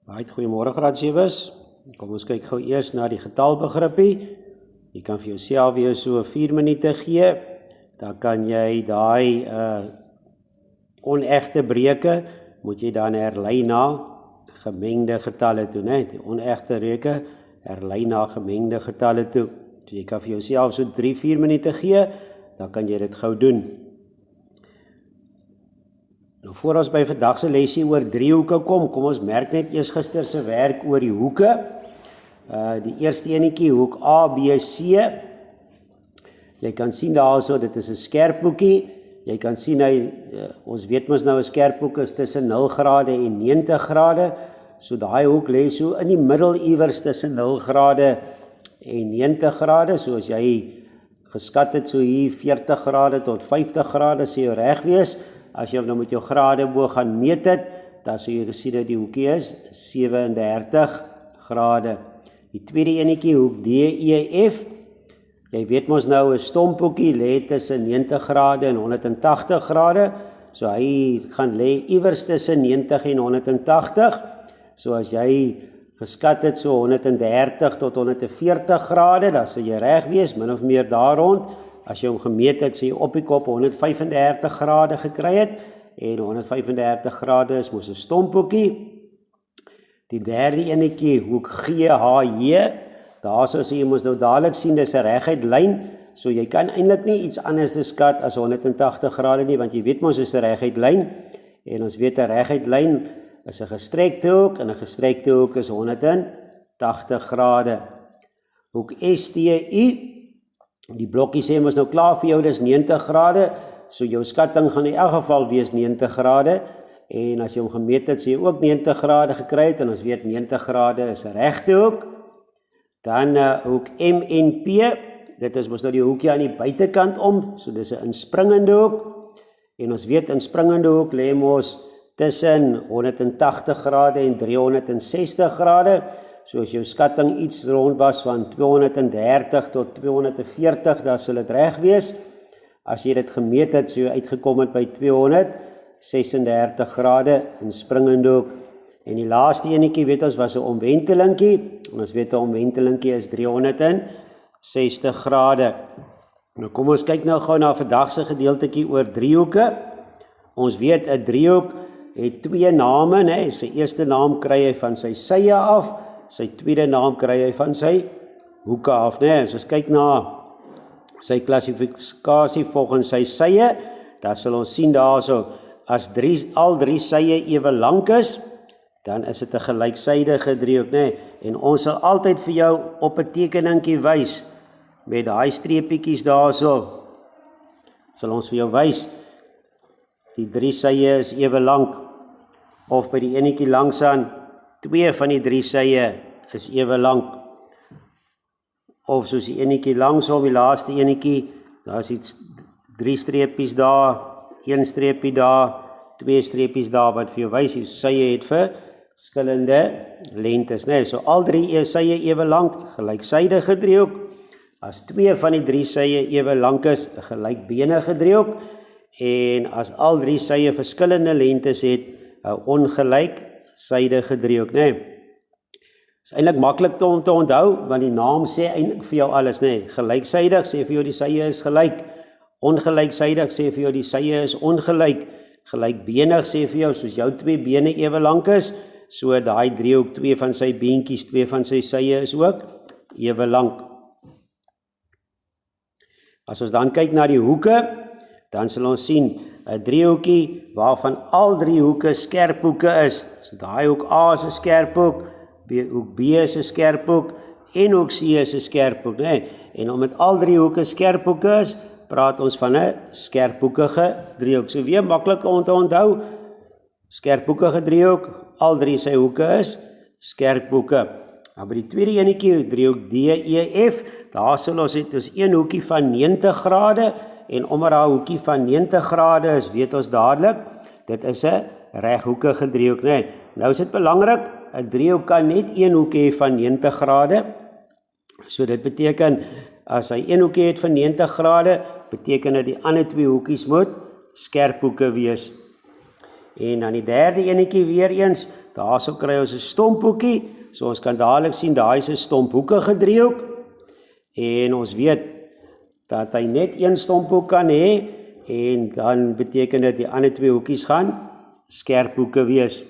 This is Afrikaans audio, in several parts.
Right, goeiemôre graad 7's. Kom ons kyk gou eers na die getalbegrippie. Jy kan vir jouself weer so 4 minute gee. Dan kan jy daai onegte breuke moet jy dan herlei na gemengde getalle toe, né? Die onegte breuke herlei na gemengde getalle toe. So jy kan vir jouself so 3-4 minute gee, dan kan jy dit gou doen. Nou voor ons by vandag se lesie oor driehoeke kom ons merk net eers gister se werk oor die hoeke. Die eerste enetjie, hoek ABC. Jy kan sien daarso, dit is 'n skerphoekie. Jy kan sien ons weet mos nou 'n skerphoek is tussen 0 grade en 90 grade. So daai hoek lê so in die middel iewers tussen 0 grade en 90 grade. So as jy geskat het so hier 40 grade tot 50 grade sê jy reg wees. As jy nou met jou grade bo gaan meet het, dan sal jy gesien dat die hoekie is 37 grade. Die tweede enetjie, hoek DEF. Jy weet mos nou 'n stomphoekie lê tussen 90 grade en 180 grade. So hy gaan lê iewers tussen 90 en 180. So as jy geskat het so 130 tot 140 grade, dan sal jy reg wees, min of meer daar rond. As jy hom gemeet het, sê jy op die kop 135 grade gekry het, en 135 grade is mos 'n stomphoekie. Die derde enetjie, hoek GHJ, daar sou jy mos nou dadelik sien, dis 'n reguit lyn, so jy kan eintlik nie iets anders skat as 180 grade nie, want jy weet mos is 'n reguit lyn, en ons weet 'n reguit lyn is 'n gestrekte hoek, en 'n gestrekte hoek is 180 grade. Hoek STU, die blokkie sê mos nou klaar vir jou, dis 90 grade, so jou skatting gaan in elk geval wees 90 grade, en as jy hom gemeet het, sê jy ook 90 grade gekry het, en ons weet 90 grade is 'n regte hoek. Dan hoek MNP, dit is mos nou die hoekie aan die buitekant om, so dis 'n inspringende hoek, en ons weet inspringende hoek lê mos tussen 180 grade en 360 grade, so as jou skatting iets rond was van 230 tot 240, dan sal dit reg wees. As jy dit gemeet het, sou jy uitgekom het by 236 grade in springende hoek. En die laaste enetjie, weet ons, was 'n omwentelingkie, en ons weet 'n omwentelingkie is 360 grade. Nou kom ons kyk nou gou na vandag se gedeeltetjie oor driehoeke. Ons weet 'n driehoek het 2 name, né? Sy eerste naam kry hy van sy sye af, sy tweede naam kry hy van sy hoeke af, né? As ons kyk na sy klassifikasie volgens sy sye, dan sal ons sien daarso, as al drie sye ewe lank is, dan is dit 'n gelyksydige driehoek, né? En ons sal altyd vir jou op 'n tekeningkie wys, met daai streepietjies daarso, sal ons vir jou wys, die 3 sye is ewe lank, of by die enetjie langsaan, 2 van die 3 sye is ewe lank, of soos die enetjie langsom, die laaste enetjie, daar is iets 3 streepies daar, 1 streepie daar, 2 streepies daar, wat vir jou wys, die sye het vir verskillende lengtes, né? So al 3 sye ewe lank, gelyksydige driehoek. As 2 van die 3 sye ewe lank is, 'n gelykbenige driehoek, en as al 3 sye verskillende lengtes het, 'n ongelysydige driehoek, né? Is eintlik maklik om te onthou, want die naam sê eintlik vir jou alles, né? Gelyksydig sê vir jou die sye is gelyk, ongelyksydig sê vir jou die sye is ongelyk, gelykbenig sê vir jou soos jou 2 bene ewe lank is, so daai driehoek 2 van sy beentjies, 2 van sy sye is ook ewe lank. As ons dan kyk na die hoeke, dan sal ons sien 'n driehoekie waarvan al 3 hoeke skerphoeke is. So daai hoek A is 'n skerphoek, hoek B is 'n skerphoek en hoek C is 'n skerphoek, né? En omdat al 3 hoeke skerphoeke is, praat ons van 'n skerphoekige driehoek. So weer maklik om te onthou, skerphoekige driehoek, al 3 sy hoeke is skerphoeke. Nou by die tweede enetjie, driehoek DEF, daar sal ons het ons een hoekie van 90 grade, en omdat daar 'n hoekie van 90 grade is, weet ons dadelik, dit is 'n reghoekige driehoek, né? Nou is dit belangrik, 'n driehoek kan net een hoek hê van 90 grade, so dit beteken, as hy een hoekie het van 90 grade, beteken dat die ander 2 hoekies moet skerphoeke wees. En dan die derde enetjie weer eens, daarso kry ons 'n stomphoekie. So ons kan dadelik sien, daai is 'n stomphoekige driehoek. En ons weet dat hy net een stomphoek kan hê, en dan beteken dit die ander twee hoekies gaan skerphoeke wees.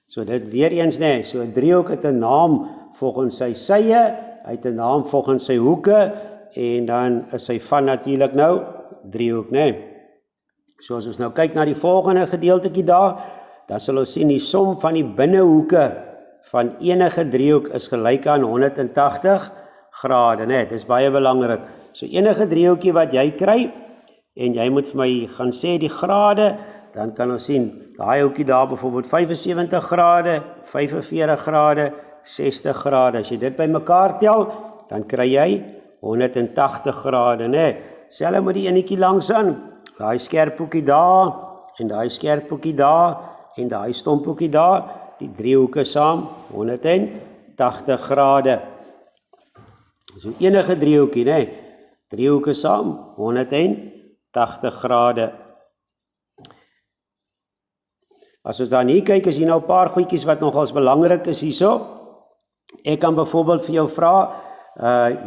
So dit weer eens nee, so 'n driehoek het 'n naam volgens sy sye, hy het 'n naam volgens sy hoeke, en dan is hy van natuurlik nou driehoek, nee. So as ons nou kyk na die volgende gedeeltetjie daar, dan sal ons sien die som van die binnehoeke van enige driehoek is gelyk aan 180 grade, nee, dis baie belangrik. So enige driehoekie wat jy kry, en jy moet vir my gaan sê die grade, dan kan ons sien, daai hoekie daar byvoorbeeld 75 grade, 45 grade, 60 grade. As jy dit by mekaar tel, dan kry jy 180 grade, nee. Selfs met die enetjie langs aan, daai skerphoekie daar, en daai skerphoekie daar, en daai stomphoekie daar, die driehoeke saam, 180 grade. So enige driehoekie, nee, driehoeke saam, 180 grade. As ons dan hier kyk, is hier nou 'n paar goedjies wat nogals belangrik is hierso. Ek kan byvoorbeeld vir jou vra,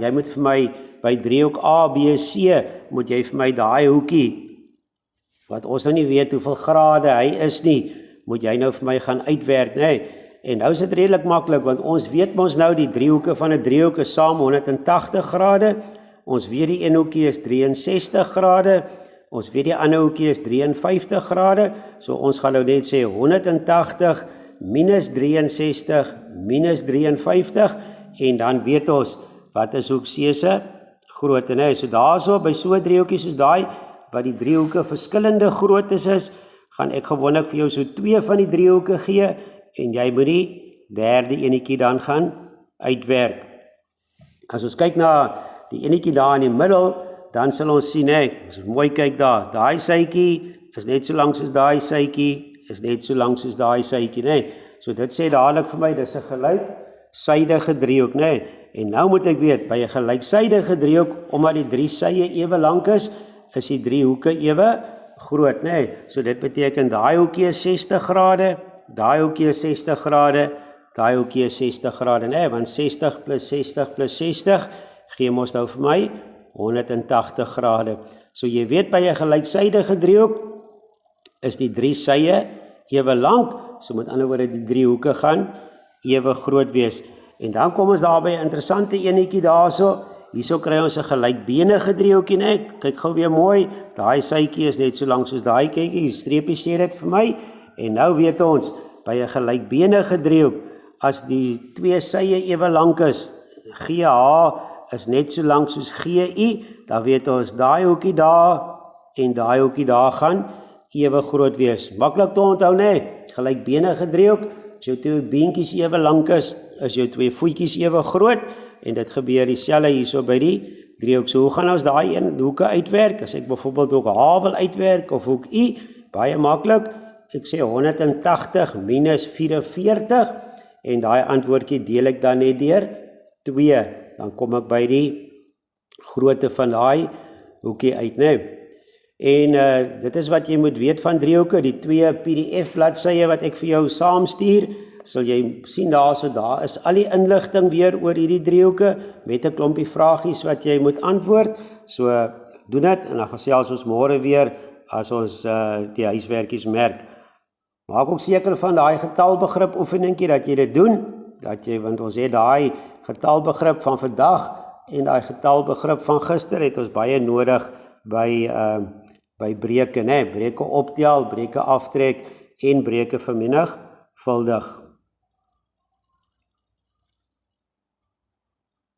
jy moet vir my by driehoek A, B, C, moet jy vir my daai hoekie, wat ons nou nie weet hoeveel grade hy is nie, moet jy nou vir my gaan uitwerk, nee. En nou is dit redelik maklik, want ons weet mos nou die driehoeke van 'n driehoek is saam 180 grade, ons weet die een hoekie is 63 grade, ons weet die ander hoekie is 53 grade, so ons gaan nou net sê 180 minus 63 minus 53, en dan weet ons, wat is hoek C se grootte, nee. So daarso, by so 'n driehoekie soos daai, wat die driehoeke verskillende groottes is, gaan ek gewoonlik vir jou so 2 van die driehoeke gee, en jy moet die derde enetjie dan gaan uitwerk. As ons kyk na die enetjie daar in die middel, dan sal ons sien, as ons mooi kyk daar, daai sytjie is net so lank soos daai sytjie, is net so lank soos daai sytjie, nee. So dit sê dadelik vir my, dis 'n gelyksydige driehoek, nee. En nou moet ek weet, by 'n gelyksydige driehoek, omdat die drie sye ewe lank is die drie hoeke ewe groot, nee. So dit beteken, daai hoekie is 60 grade, daai hoekie is 60 grade, daai hoekie is 60 grade, nee, want 60 plus 60 plus 60, gee ons nou vir my 180 grade. So jy weet, by 'n gelyksydige driehoek, is die drie sye ewe lank, so met ander woorde, die drie hoeke gaan ewe groot wees. En dan kom ons daar by 'n interessante enetjie daarso. Hierso kry ons 'n gelykbenige driehoekie, nee. Kyk gou weer mooi, daai sytjie is net so lank soos daai, kyk hier, streepie sê dit vir my. En nou weet ons, by 'n gelykbenige driehoek, as die twee sye ewe lank is, GH is net so lank soos GI, dan weet ons, daai hoekie daar en daai hoekie daar gaan ewe groot wees. Maklik te onthou, nee. Gelykbenige driehoek, as jou twee beentjies ewe lank is jou twee voetjies ewe groot, en dit gebeur dieselfde hierso by die driehoek. So hoe gaan ons daai een hoeke uitwerk? As ek byvoorbeeld ook H wil uitwerk, of hoek I, baie maklik, ek sê 180 minus 44, en daai antwoordjie deel ek dan net deur 2, dan kom ek by die grootte van daai hoekie uit, nou. En dit is wat jy moet weet van driehoeke, die 2 PDF bladsye wat ek vir jou saamstuur, sal jy sien daar is al die inligting weer oor hierdie driehoeke, met 'n klompie vragies wat jy moet antwoord, so doen dit, en dan gesels ons môre weer, as ons die huiswerkies merk. Maak ook seker van daai getalbegrip oefeningkie, dat jy dit doen, want ons het daai getalbegrip van vandag, en daai getalbegrip van gister, het ons baie nodig by breuke, breuke optel, breuke aftrek, en breuke vermenigvuldig.